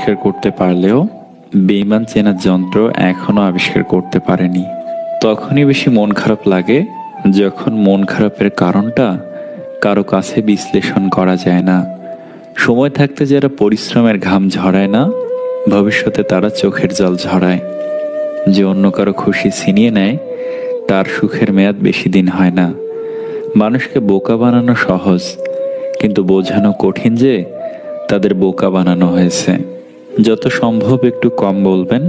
আবিষ্কার করতে পারলেও বেঈমান চেনার যন্ত্র এখনো আবিষ্কার করতে পারেনি। তখনই বেশি মন খারাপ লাগে যখন মন খারাপের কারণটা কারো কাছে বিশ্লেষণ করা যায় না। সময় থাকতে যারা পরিশ্রমের ঘাম ঝরায় না, ভবিষ্যতে তারা চোখের জল ঝরায়। যে অন্য কারো খুশি ছিনিয়ে নেয়, তার সুখের মেয়াদ বেশি দিন হয় না। মানুষকে বোকা বানানো সহজ, কিন্তু বোঝানো কঠিন যে তাদের বোকা বানানো হয়েছে। যত সম্ভব একটু কম বলবেন,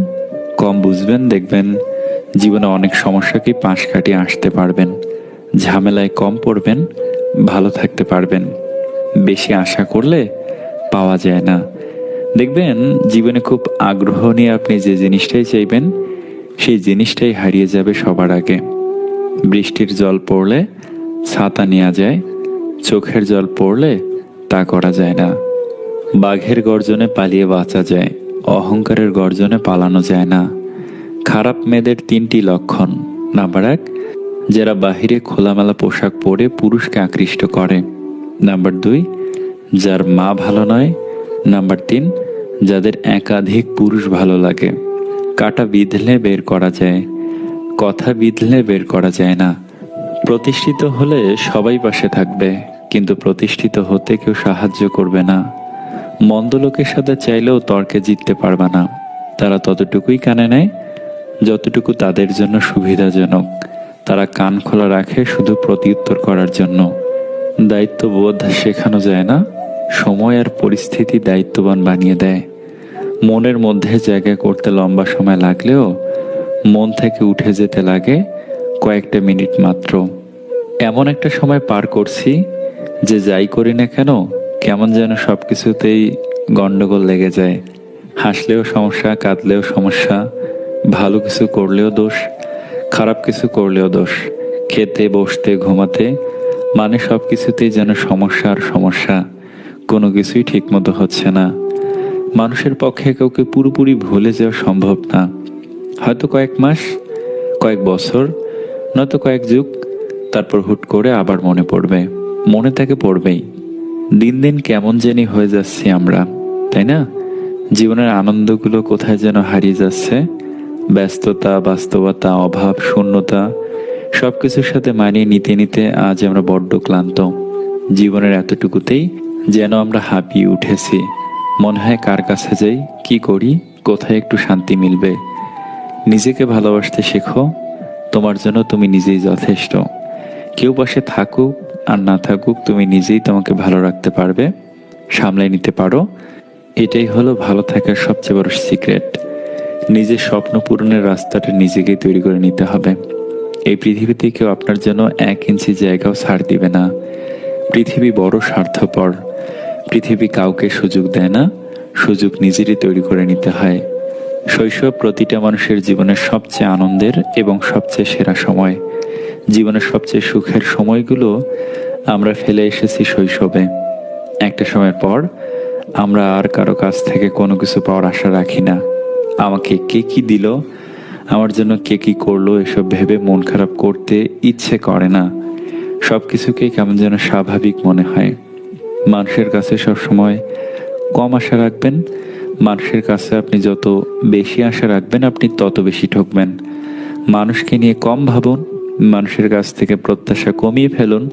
কম বুঝবেন, দেখবেন জীবনে অনেক সমস্যাকে পাশ কাটিয়ে আসতে পারবেন। ঝামেলায় কম পড়বেন, ভালো থাকতে পারবেন। বেশি আশা করলে পাওয়া যায় না। দেখবেন জীবনে খুব আগ্রহ নিয়ে আপনি যে জিনিসটাই চাইবেন, সেই জিনিসটাই হারিয়ে যাবে সবার আগে। বৃষ্টির জল পড়লে ছাতা নেওয়া যায়, চোখের জল পড়লে তা করা যায় না। বাঘের গর্জনে পালিয়ে বাঁচা যায়, অহংকারের গর্জনে পালানো যায় না। খারাপ মেয়েদের 3টি লক্ষণ। নাম্বার 1, যারা বাহিরে খোলামেলা পোশাক পরে পুরুষকে আকৃষ্ট করে। নাম্বার 2, যার মা ভালো নয়। নাম্বার 3, যাদের একাধিক পুরুষ ভালো লাগে। কাটা বিঁধলে বের করা যায়, কথা বিঁধলে বের করা যায় না। প্রতিষ্ঠিত হলে সবাই পাশে থাকবে, কিন্তু প্রতিষ্ঠিত হতে কেউ সাহায্য করবে না। মন্দ লোকের সাথে চাইলেও তর্কে জিততে পারবে না। তারা ততটুকুই কানে নেয় যতটুকু তাদের জন্য সুবিধাজনক। তারা কান খোলা রাখে শুধু প্রতিউত্তর করার জন্য। দায়িত্ববোধ শেখানো যায় না, সময় আর পরিস্থিতি দায়িত্ববান বানিয়ে দেয়। মনের মধ্যে জায়গা করতে লম্বা সময় লাগলেও মন থেকে উঠে যেতে লাগে কয়েকটা মিনিট মাত্র। এমন একটা সময় পার করছি যে যাই করি না কেন কেমন যেন সব কিছুতেই গন্ডগোল লেগে যায়। হাসলেও সমস্যা, কাঁদলেও সমস্যা, ভালো কিছু করলেও দোষ, খারাপ কিছু করলেও দোষ। খেতে, বসতে, ঘুমাতে, মানে সব কিছুতেই যেন সমস্যা আর সমস্যা। কোনো কিছুই ঠিক মতো হচ্ছে না। মানুষের পক্ষে কাউকে পুরোপুরি ভুলে যাওয়া সম্ভব না। হয়তো কয়েক মাস, কয়েক বছর, নয়তো কয়েক যুগ, তারপর হুট করে আবার মনে পড়বে। মনে থেকে পড়বেই। দিন দিন কেমন জানি হয়ে যাচ্ছি আমরা, তাই না? জীবনের আনন্দগুলো কোথায় যেন হারিয়ে যাচ্ছে। ব্যস্ততা, বাস্তবতা, অভাব, শূন্যতা, সবকিছুর সাথে মানিয়ে নিতে নিতে আজ আমরা বড্ড ক্লান্ত। জীবনের এতটুকুতেই যেন আমরা হাঁপিয়ে উঠেছি। মনে হয় কার কাছে যাই, কি করি, কোথায় একটু শান্তি মিলবে। নিজেকে ভালোবাসতে শেখো। তোমার জন্য তুমি নিজেই যথেষ্ট। কেউ পাশে থাকুক আর না থাকুক, তুমি নিজেই তোমাকে ভালো রাখতে পারবে, সামলাই নিতে পারো। এটাই হলো ভালো থাকার সবচেয়ে বড় সিক্রেট। নিজের স্বপ্ন পূরণের রাস্তাটা নিজেকেই তৈরি করে নিতে হবে। এই পৃথিবীতে কেউ আপনার জন্য 1 ইঞ্চি জায়গাও ছাড় দিবে না। পৃথিবী বড় স্বার্থপর। পৃথিবী কাউকে সুযোগ দেয় না, সুযোগ নিজেরই তৈরি করে নিতে হয়। শৈশব প্রতিটা মানুষের জীবনের সবচেয়ে আনন্দের এবং সবচেয়ে সেরা সময়। জীবনের সবচেয়ে সুখের সময়গুলো আমরা ফেলে এসেছি শৈশবে। একটা সময়ের পর আমরা আর কারো কাছ থেকে কোনো কিছু পাওয়ার আশা রাখি না। আমাকে কে কি দিল, আমার জন্য কে কি করলো, এসব ভেবে মন খারাপ করতে ইচ্ছে করে না। সব কিছুকেই কেমন যেন স্বাভাবিক মনে হয়। মানুষের কাছে সব সময় কম আশা রাখবেন। মানুষের কাছে আপনি যত বেশি আশা রাখবেন, আপনি তত বেশি ঠকবেন। মানুষকে নিয়ে কম ভাবুন, মানুষের কাছ থেকে প্রত্যাশা কমিয়ে ফেলুন,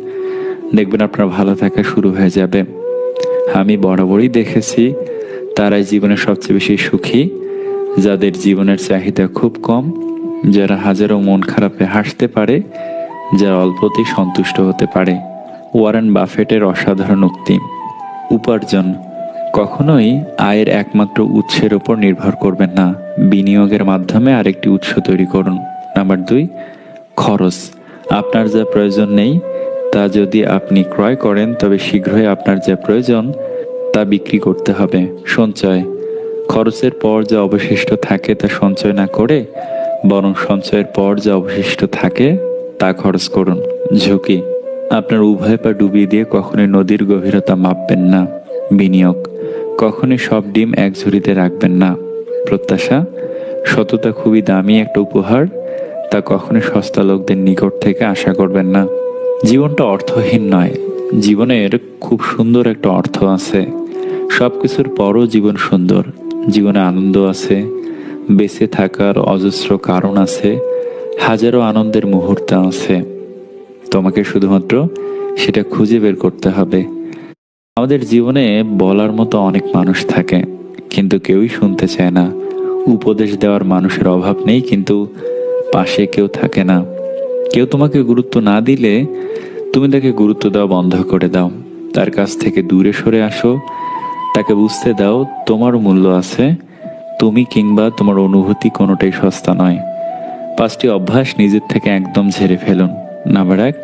দেখবেন আপনার ভালো থাকা শুরু হয়ে যাবে। আমি বরাবরই দেখেছি তারাই জীবনে সবচেয়ে বেশি সুখী, যাদের জীবনের চাহিদা খুব কম, যারা হাজারো মন খারাপে হাসতে পারে, যারা অল্পতেই সন্তুষ্ট হতে পারে। ওয়ারেন বাফেটের অসাধারণ উক্তি, উপার্জন কখনোই আয়ের একমাত্র উৎসের উপর নির্ভর করবেন না, বিনিয়োগের মাধ্যমে আরেকটি উৎস তৈরি করুন। নাম্বার 2, খরচ। আপনার যা প্রয়োজন নেই তা যদি আপনি ক্রয় করেন, তবে শীঘ্রই আপনার যা প্রয়োজন তা বিক্রি করতে হবে। সঞ্চয়, খরচের পর যা অবশিষ্ট থাকে তা সঞ্চয় না করে বরং সঞ্চয়ের পর যা অবশিষ্ট থাকে তা খরচ করুন। ঝুঁকি, আপনার উভয় পা ডুবিয়ে দিয়ে কখনোই নদীর গভীরতা মাপবেন না। বিনিয়োগ, কখনোই সব ডিম এক ঝুড়িতে রাখবেন না। প্রত্যাশা, সততা খুবই দামি একটা উপহার, তা কখনোই সস্তা লোকদের নিকট থেকে আশা করবেন না। জীবনটা অর্থহীন নয়, জীবনের খুব সুন্দর একটা অর্থ আছে। সবকিছুর পরও জীবন সুন্দর, জীবনে আনন্দ আছে, বেঁচে থাকার অজস্র কারণ আছে, হাজারো আনন্দের মুহূর্ত আছে। তোমাকে শুধুমাত্র সেটা খুঁজে বের করতে হবে। আমাদের জীবনে বলার মতো অনেক মানুষ থাকে, কিন্তু কেউই শুনতে চায় না। উপদেশ দেওয়ার মানুষের অভাব নেই, কিন্তু পাশে কেউ থাকে না। কেউ তোমাকে গুরুত্ব না দিলে তুমি তাকে গুরুত্ব দেওয়া বন্ধ করে দাও। তার কাছ থেকে দূরে সরে আসো। তাকে বুঝতে দাও তোমার মূল্য আছে। তুমি কিংবা তোমার অনুভূতি কোনোটাই সস্তা নয়। 5টি অভ্যাস নিজের থেকে একদম ঝেড়ে ফেলুন। নাম্বার 1,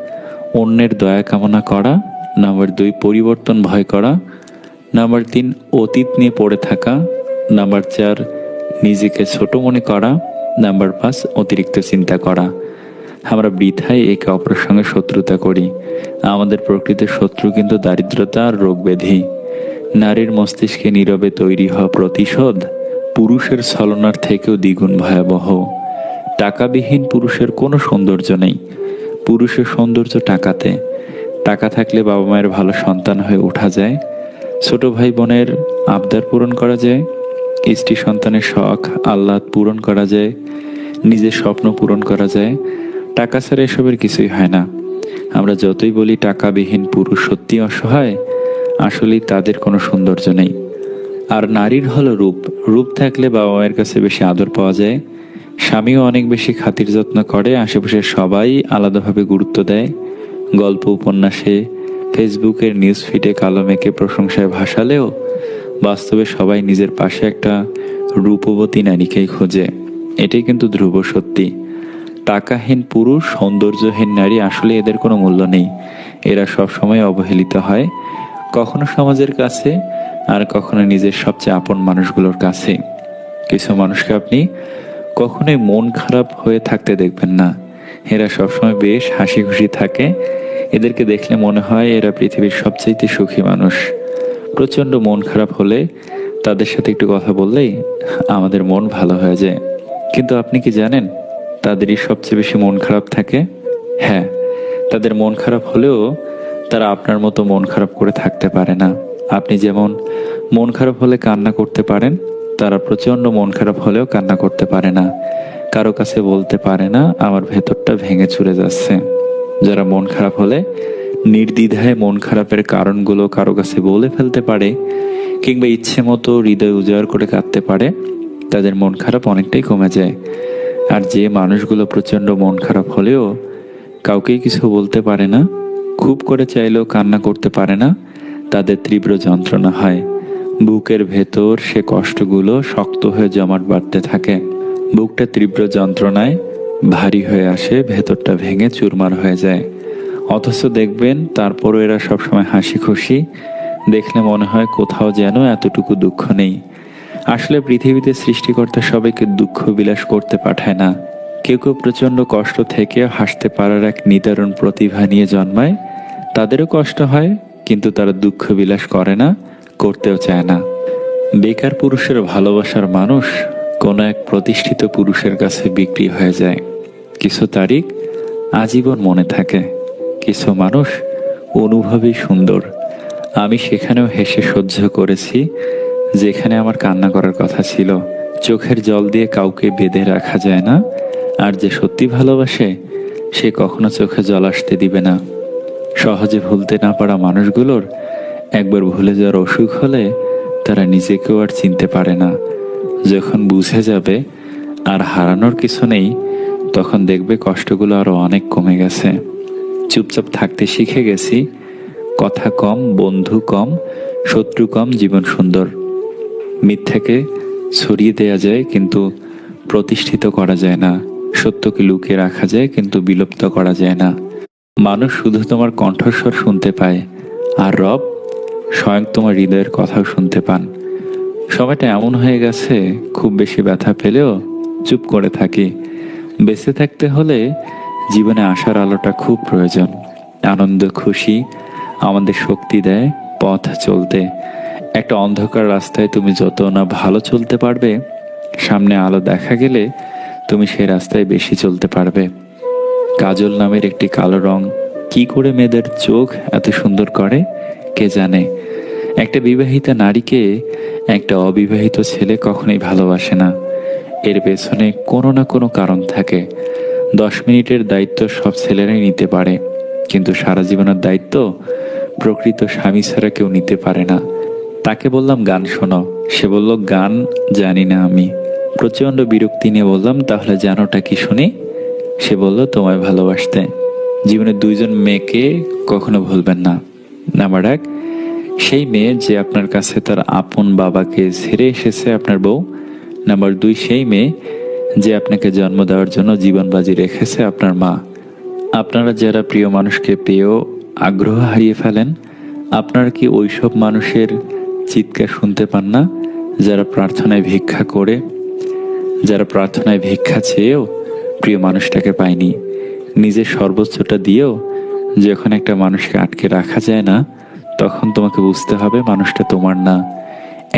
অন্যের দয়া কামনা করা। নাম্বার 2, পরিবর্তন ভয় করা। নাম্বার 3, অতীত নিয়ে পড়ে থাকা। নাম্বার 4, নিজেকে ছোট মনে করা। নাম্বার 5, অতিরিক্ত চিন্তা করা। আমরা বৃথায় একে অপরের সঙ্গে শত্রুতা করি। আমাদের প্রকৃত শত্রু কিন্তু দারিদ্রতা আর রোগ ব্যাধি। নারীর মস্তিষ্কে নীরবে তৈরি হওয়া প্রতিশোধ পুরুষের ছলনার থেকেও দ্বিগুণ ভয়াবহ। টাকাবিহীন পুরুষের কোনো সৌন্দর্য নেই। পুরুষের সৌন্দর্য টাকাতে। টাকা থাকলে বাবা মায়ের ভালো সন্তান হয়ে ওঠা যায়, ছোট ভাই বোনের আবদার পূরণ করা যায়, স্ত্রী সন্তানের শখ আহ্লাদ পূরণ করা যায়, নিজের স্বপ্ন পূরণ করা যায়। টাকা ছাড়া এসবের কিছুই হয় না। আমরা যতই বলি টাকাবিহীন পুরুষ সত্যি অসহায়, আসলেই তাদের কোনো সৌন্দর্য নেই। আর নারীর হলো রূপ। রূপ থাকলে বাবা মায়ের কাছে বেশি আদর পাওয়া যায়, স্বামীও অনেক বেশি খাতির যত্ন করে, আশেপাশে সবাই আলাদাভাবে গুরুত্ব দেয়। গল্প উপন্যাসে, ফেসবুকের নিউজ ফিডে কালো মেঘে প্রশংসায় ভাসালেও বাস্তবে সবাই নিজের পাশে একটা রূপবতী নারীকেই খোঁজে। এটাই কিন্তু ধ্রুব সত্যি। টাকাহীন পুরুষ, সৌন্দর্যহীন নারী, আসলে এদের কোনো মূল্য নেই। এরা সবসময় অবহেলিত হয়, কখনো সমাজের কাছে, আর কখনো নিজের সবচেয়ে আপন মানুষগুলোর কাছে। কিছু মানুষকে আপনি কখনোই মন খারাপ হয়ে থাকতে দেখবেন না। এরা সবসময় বেশ হাসি খুশি থাকে। এদেরকে দেখলে মনে হয় এরা পৃথিবীর সবচাইতে সুখী মানুষ। প্রচণ্ড মন খারাপ হলে তাদের সাথে একটু কথা বললেই আমাদের মন ভালো হয়ে যায়। কিন্তু আপনি কি জানেন তাদেরই সবচেয়ে বেশি মন খারাপ থাকে? হ্যাঁ, তাদের মন খারাপ হলেও তারা আপনার মতো মন খারাপ করে থাকতে পারে না। আপনি যেমন মন খারাপ হলে কান্না করতে পারেন, তারা প্রচণ্ড মন খারাপ হলেও কান্না করতে পারে না। কারো কাছে বলতে পারে না আমার ভেতরটা ভেঙে চুরে যাচ্ছে। যারা মন খারাপ হলে নির্দ্বিধায় মন খারাপের কারণগুলো কারো কাছে বলে ফেলতে পারে, কিংবা ইচ্ছে মতো হৃদয় উজাড় করে কাঁদতে পারে, তাদের মন খারাপ অনেকটাই কমে যায়। আর যে মানুষগুলো প্রচণ্ড মন খারাপ হলেও কাউকেই কিছু বলতে পারে না, খুব করে চাইলেও কান্না করতে পারে না, তাদের তীব্র যন্ত্রণা হয়। বুকের ভেতর সে কষ্টগুলো শক্ত হয়ে জমাট বাঁধতে থাকে। বুকটা তীব্র যন্ত্রণায় ভারী হয়ে আসে, ভেতরটা ভেঙে চুরমার হয়ে যায়। অথচ দেখবেন তারপরও এরা সবসময় হাসি খুশি। দেখলে মনে হয় কোথাও যেন এতটুকু দুঃখ নেই। আসলে পৃথিবীতে সৃষ্টিকর্তা সবাইকে দুঃখ বিলাস করতে পাঠায় না। কেউ কেউ প্রচণ্ড কষ্ট থেকে হাসতে পারার এক নিদারুণ প্রতিভা নিয়ে জন্মায়। তাদেরও কষ্ট হয়, কিন্তু তারা দুঃখ বিলাস করে না, করতেও চায় না। বেকার পুরুষের ভালোবাসার মানুষ কোনো এক প্রতিষ্ঠিত পুরুষের কাছে বিক্রি হয়ে যায়। কিছু তারিখ আজীবন মনে থাকে, কিছু মানুষ অনুভবেই সুন্দর। আমি সেখানেও হেসে সহ্য করেছি যেখানে আমার কান্না করার কথা ছিল। চোখের জল দিয়ে কাউকে বেঁধে রাখা যায় না, আর যে সত্যি ভালোবাসে সে কখনো চোখে জল আসতে দিবে না। সহজে ভুলতে না পারা মানুষগুলোর একবার ভুলে যাওয়ার অসুখ হলে তারা নিজেকেও আর চিনতে পারে না। যখন বুঝে যাবে আর হারানোর কিছু নেই, তখন দেখবে কষ্টগুলো আরো অনেক কমে গেছে। চুপচাপ থাকতে শিখে গেছি। কথা কম, বন্ধু কম, শত্রু কম, জীবন সুন্দর। মিথ্যাকে ছড়িয়ে দেয়া যায়, কিন্তু প্রতিষ্ঠিত করা যায় না। সত্যকে লুকিয়ে রাখা যায়, কিন্তু বিলুপ্ত করা যায় না। মানুষ শুধু তোমার কণ্ঠস্বর শুনতে পায়, আর রব স্বয়ং তোমার হৃদয়ের কথাও শুনতে পান। সময়টা এমন হয়ে গেছে, খুব বেশি ব্যথা পেলেও চুপ করে থাকি। বেঁচে থাকতে হলে জীবনে আসার আলোটা খুব প্রয়োজন। আনন্দ খুশি আমাদের শক্তি দেয় পথ চলতে। একটা অন্ধকার রাস্তায় তুমি যত না ভালো চলতে পারবে, সামনে আলো দেখা গেলে তুমি সেই রাস্তায় বেশি চলতে পারবে। কাজল নামের একটি কালো রং কি করে মেয়েদের চোখ এত সুন্দর করে কে জানে। একটা বিবাহিতা নারীকে একটা অবিবাহিত ছেলে কখনোই ভালোবাসে না। এর পেছনে কোনো না কোনো কারণ থাকে। 10 মিনিটের দায়িত্ব সব ছেলেরাই নিতে পারে, কিন্তু সারা জীবনের দায়িত্ব প্রকৃত স্বামী ছাড়া কেউ নিতে পারে না। তাকে বললাম গান শোনো, সে বলল গান জানি না আমি। প্রচণ্ড বিরক্তি নিয়ে বললাম তাহলে জানোটা কি শুনি? সে বলল তোমায় ভালোবাসতে। জীবনে 2জন মেয়েকে কখনো ভুলবেন না। নাম্বার 1, সেই মেয়ে যে আপনার কাছে তার আপন বাবাকে ছেড়ে এসেছে, আপনার বউ। নাম্বার 2, সেই মেয়ে যে আপনাকে জন্ম দেওয়ার জন্য জীবন বাজি রেখেছে, আপনার মা। আপনারা যারা প্রিয় মানুষকে পেয়েও আগ্রহ হারিয়ে ফেলেন, আপনারা কি ওইসব মানুষের চিৎকার শুনতে পান না যারা প্রার্থনায় ভিক্ষা চেয়েও প্রিয় মানুষটাকে পায়নি? নিজের সর্বোচ্চটা দিয়েও যখন একটা মানুষকে আটকে রাখা যায় না, তখন তোমাকে বুঝতে হবে মানুষটা তোমার না।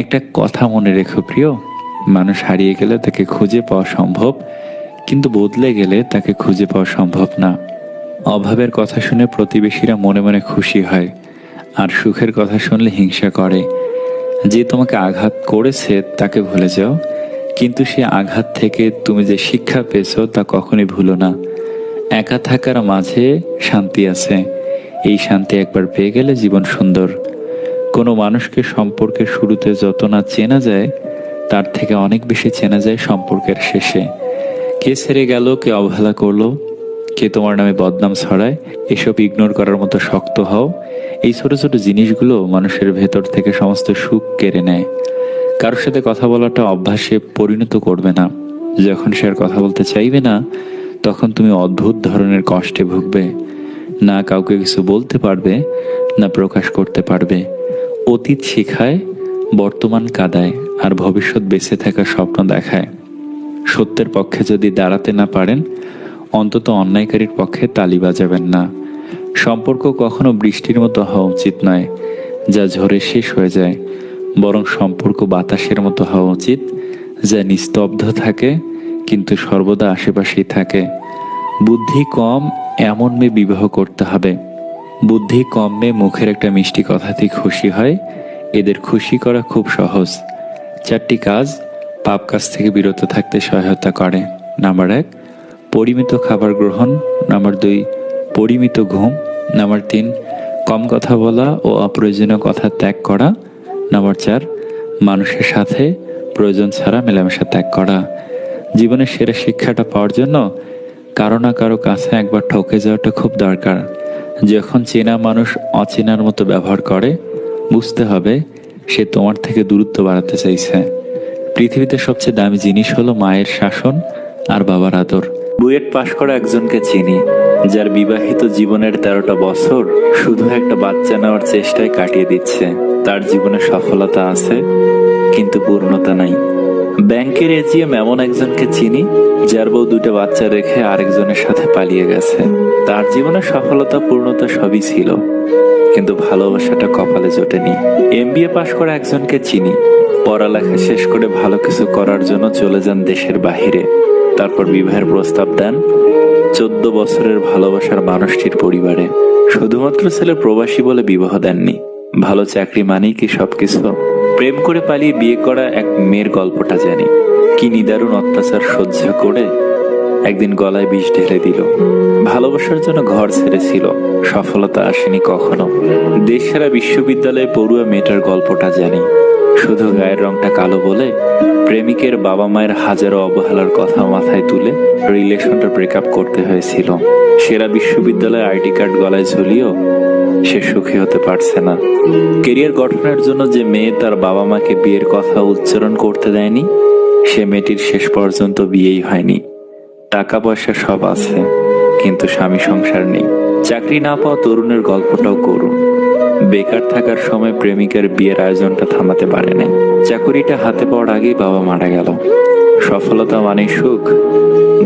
একটা কথা মনে রেখো প্রিয়, মানুষ হারিয়ে গেলে তাকে খুঁজে পাওয়া সম্ভব, কিন্তু বদলে গেলে তাকে খুঁজে পাওয়া সম্ভব না। অভাবের কথা শুনে প্রতিবেশীরা মনে মনে খুশি হয়, আর সুখের কথা শুনলে হিংসা করে। যে তোমাকে আঘাত করেছে তাকে ভুলে যাও, কিন্তু সে আঘাত থেকে তুমি যে শিক্ষা পেয়েছো তা কখনোই ভুলো না। একা থাকার মাঝে শান্তি আছে, এই শান্তি একবার পেয়ে গেলে জীবন সুন্দর। কোনো মানুষকে সম্পর্কের শুরুতে যত না চেনা যায়, তার থেকে অনেক বেশি চেনা যায় সম্পর্কের শেষে। কে ছেড়ে গেল, কে অবহেলা করলো, কে তোমার নামে বদনাম ছড়ায়, এসব ইগনোর করার মতো শক্ত হও। এই ছোট ছোট জিনিসগুলো মানুষের ভেতর থেকে সমস্ত সুখ কেড়ে নেয়। কারোর সাথে কথা বলাটা অভ্যাসে পরিণত করবে না। যখন সে আর কথা বলতে চাইবে না, তখন তুমি অদ্ভুত ধরনের কষ্টে ভুগবে। না কাউকে কিছু বলতে পারবে, না প্রকাশ করতে পারবে। অতীত শেখায়, বর্তমান কাঁদায়, আর ভবিষ্যৎ বেঁচে থাকার স্বপ্ন দেখায়। সত্যের পক্ষে যদি দাঁড়াতে না পারেন, অন্তত অন্যায়কারীর পক্ষে তালি বাজাবেন না। সম্পর্ক কখনো বৃষ্টির মতো হওয়া উচিত নয়, যা ঝরে শেষ হয়ে যায়। বরং সম্পর্ক বাতাসের মতো হওয়া উচিত, যা নিস্তব্ধ থাকে কিন্তু সর্বদা আশেপাশেই থাকে। বুদ্ধি কম এমন মেয়ে বিবাহ করতে হবে। বুদ্ধি কম মেয়ে মুখের একটা মিষ্টি কথাতেই খুশি হয়। এদের খুশি করা খুব সহজ। 4টি কাজ পাপ কাজ থেকে বিরত থাকতে সহায়তা করে। নাম্বার 1, পরিমিত খাবার গ্রহণ। নাম্বার 2, পরিমিত ঘুম। নাম্বার 3, কম কথা বলা ও অপ্রয়োজনীয় কথা ত্যাগ করা। নাম্বার 4, মানুষের সাথে প্রয়োজন ছাড়া মেলামেশা ত্যাগ করা। জীবনের সেরা শিক্ষাটা পাওয়ার জন্য কারো না কারো কাছে একবার ঠকে যাওয়াটা খুব দরকার। যখন চেনা মানুষ অচেনার মতো ব্যবহার করে, বুঝতে হবে সে তোমার থেকে দূরত্ব বাড়াতে চাইছে। পৃথিবীতে সবচেয়ে দামি জিনিস হলো মায়ের শাসন আর বাবার আদর। বুয়েট পাশ করা একজনকে চিনি, যার বিবাহিত জীবনের 13টা বছর শুধু একটা বাচ্চা নেওয়ার চেষ্টায় কাটিয়ে দিচ্ছে। তার জীবনে সফলতা আছে, কিন্তু পূর্ণতা নাই। ব্যাংকের এজিএম এমন একজনকে চিনি, যার বউ 2টা বাচ্চা রেখে আরেকজনের সাথে পালিয়ে গেছে। তার জীবনে সফলতা পূর্ণতা সবই ছিল, কিন্তু ভালোবাসাটা কপালে জোটেনি। এমবিএ পাশ করা একজনকে চিনি, পড়ালেখা শেষ করে ভালো কিছু করার জন্য চলে যান দেশের বাহিরে। তারপর বিবাহের প্রস্তাব দেন 14 বছরের ভালোবাসার মানুষটির পরিবারে। শুধুমাত্র ছেলে প্রবাসী বলে বিবাহ দেননি। ভালো চাকরি মানেই কি সবকিছু? প্রেম করে পালিয়ে বিয়ে করা এক মেয়ের গল্পটা জানি। কি নিদারুণ অত্যাচার সহ্য করে একদিন গলায় বিষ ঢেলে দিল। ভালোবাসার জন্য ঘর ছেড়েছিল, সফলতা আসেনি কখনো। দেশসেরা বিশ্ববিদ্যালয়ে পড়ুয়া মেয়েটার গল্পটা জানি। শুধু গায়ের রংটা কালো বলে প্রেমিকের বাবা মায়ের হাজারো অবহেলার কথা মাথায় তুলে রিলেশনটা ব্রেকআপ করতে হয়েছিল। সেরা বিশ্ববিদ্যালয়ে আইডি কার্ড গলায় ঝুলিয়েও সে সুখী হতে পারছে না। কেরিয়ার গঠনের জন্য যে মেয়ে তার বাবা মাকে বিয়ের কথা উচ্চারণ করতে দেয়নি, সে মেয়েটির শেষ পর্যন্ত বিয়েই হয়নি। টাকা পয়সা সব আছে, কিন্তু স্বামী সংসার নেই। চাকরি না পাওয়া তরুণের গল্পটাও করুন। বেকার থাকার সময় প্রেমিকার বিয়ের আয়োজনটা থামাতে পারে নাই। চাকুরিটা হাতে পাওয়ার আগেই বাবা মারা গেল। সফলতা মানেই সুখ,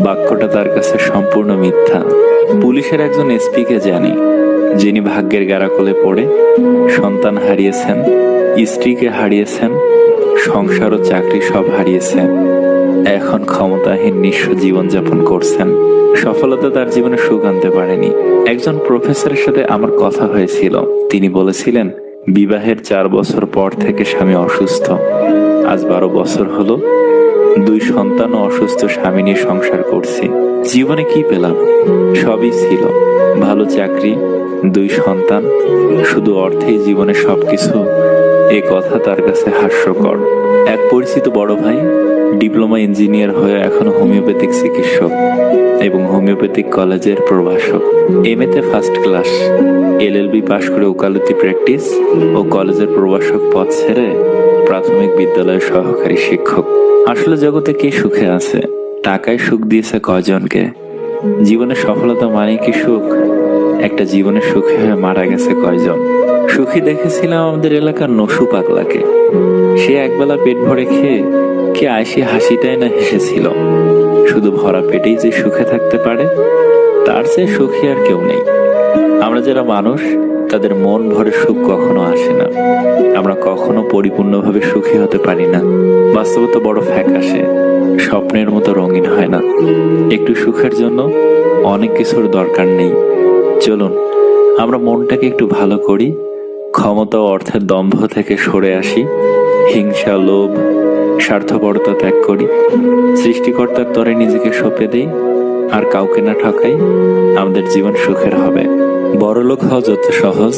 বাক্যটা তার কাছে সম্পূর্ণ মিথ্যা। পুলিশের একজন এসপিকে জানি, যিনি ভাগ্যের গ্যারাকলে পড়ে সন্তান হারিয়েছেন, স্ত্রীকে হারিয়েছেন, সংসার ও চাকরি সব হারিয়েছেন। এখন ক্ষমতাহীন নিঃস্ব জীবনযাপন করছেন। সফলতা তার জীবনে সুখ আনতে পারেনি। একজন প্রফেসরের সাথে আমার কথা হয়েছিল। তিনি বলেছিলেন, বিবাহের 4 বছর পর থেকে স্বামী অসুস্থ। আজ 12 বছর হলো 2 সন্তান ও অসুস্থ স্বামী নিয়ে সংসার করছি। জীবনে কি পেলাম? সবই ছিল, ভালো চাকরি, 2 সন্তান, শুধু অর্থেই জীবনে সবকিছু। এ কথা তার কাছে হাস্যকর। এক পরিচিত বড় ভাই ডিপ্লোমা ইঞ্জিনিয়ার হয়ে এখনো হোমিওপ্যাথিক চিকিৎসক এবং হোমিওপ্যাথিক কলেজের প্রভাষক। এমএতে ফার্স্ট ক্লাস, এলএলবি পাশ করে ওকালতি প্র্যাকটিস ও কলেজের প্রভাষক পদ ছেড়ে প্রাথমিক বিদ্যালয়ের সহকারী শিক্ষক। আসলে জগতে কে সুখে আছে? টাকায় সুখ দিয়েছে কয়জনকে? জীবনে সফলতা মানে কি সুখ? একটা জীবনে সুখী হয়ে মারা গেছে কয়জন? সুখী দেখেছিলাম আমাদের এলাকার নসু পাগলাকে। সে একবেলা পেট ভরে খেয়ে কি আয়সি হাসিটাই না হেসেছিল। শুধু ভরা পেটেই যে সুখে থাকতে পারে, তার চেয়ে সুখী আর কেউ নেই। আমরা যারা মানুষ, তাদের মন ভরে সুখ কখনো আসে না। আমরা কখনো পরিপূর্ণভাবে সুখী হতে পারি না। বাস্তবতা বড় ফ্যাকাশে, স্বপ্নের মতো রঙিন হয় না। একটু সুখের জন্য অনেক কিছুর দরকার নেই। চলুন আমরা মনটাকে একটু ভালো করি, ক্ষমতা ও অর্থের দম্ভ থেকে সরে আসি, হিংসা, লোভ, স্বার্থপরতা ত্যাগ করি, সৃষ্টিকর্তার তরে নিজেকে সঁপে দেই, আর কাউকে না ঠকাই। আমাদের জীবন সুখের হবে। বড়লোক হওয়া যত সহজ,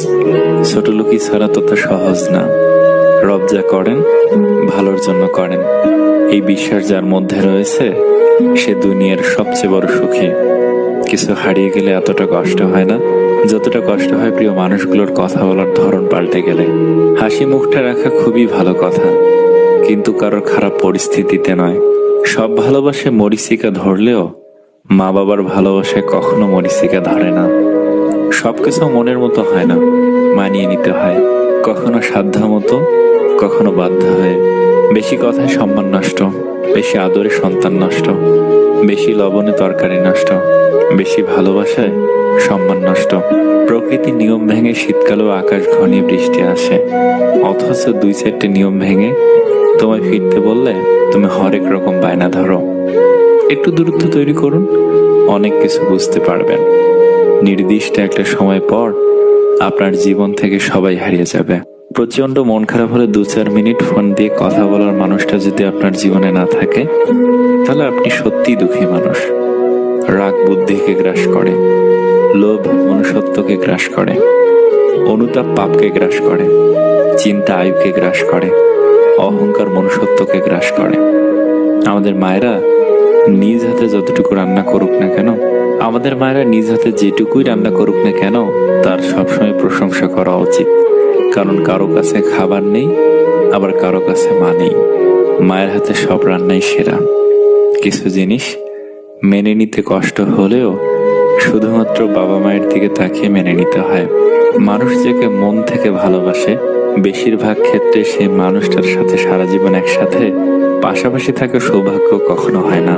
ছোট লোকই ছাড়া তত সহজ না। রব যা করেন ভালোর জন্য করেন, এই বিশ্বাস যার মধ্যে রয়েছে, সে দুনিয়ার সবচেয়ে বড় সুখী। কিছু হারিয়ে গেলে এতটা কষ্ট হয় না যতটা কষ্ট হয় প্রিয় মানুষগুলোর কথা বলার ধরন পাল্টে গেলে। হাসি মুখটা রাখা খুবই ভালো কথা, কিন্তু কারোর খারাপ পরিস্থিতিতে নয়। সব ভালোবাসে মরিচিকা ধরলেও মা বাবার ভালোবাসায় কখনো মরিচিকা ধরে না। সবকিছু মনের মতো হয় না, মানিয়ে নিতে হয়। কখনো সাধ্য মতো, কখনো বাধ্য হয়ে। বেশি কথায় সম্মান নষ্ট, বেশি আদরে সন্তান নষ্ট, বেশি লবণে তরকারি নষ্ট, বেশি ভালোবাসায় সম্মান নষ্ট। প্রকৃতির নিয়ম ভেঙে শীতকালেও আকাশ ঘনিয়ে বৃষ্টি আসে, অথচ 2-4টে নিয়ম ভেঙে তোমায় ফিরতে বললে তুমি হরেক রকম বায়না ধরো। একটু দূরত্ব তৈরি করুন, অনেক কিছু বুঝতে পারবেন। নির্দিষ্ট একটা সময় পর আপনার জীবন থেকে সবাই হারিয়ে যাবে। প্রচন্ড মন খারাপ হলে 2-4 মিনিট ফোন দিয়ে কথা বলার মানুষটা যদি আপনার জীবনে না থাকে, তাহলে আপনি সত্যিই দুঃখী মানুষ। রাগ বুদ্ধিকে গ্রাস করে, লোভ মনুষ্যত্বকে গ্রাস করে, অনুতাপ পাপকে গ্রাস করে, চিন্তা আয়ুকে গ্রাস করে, অহংকার মনুষ্যত্বকে গ্রাস করে। আমাদের মায়েরা নিজ হাতে যতটুকু রান্না করুক না কেন, আমাদের মায়েরা নিজ হাতে যেটুকুই রান্না করুক না কেন, তার সবসময় প্রশংসা করা উচিত। কারণ কারো কাছে খাবার নেই, আবার কারো কাছে মা নেই। মায়ের হাতে সব রান্নাই সেরা। কিছু জিনিস মেনে নিতে কষ্ট হলেও শুধুমাত্র বাবা মায়ের দিকে তাকিয়ে মেনে নিতে হয়। মানুষ যাকে মন থেকে ভালোবাসে, বেশিরভাগ ক্ষেত্রে সেই মানুষটার সাথে সারা জীবন একসাথে পাশাপাশি থাকার সৌভাগ্য কখনো হয় না।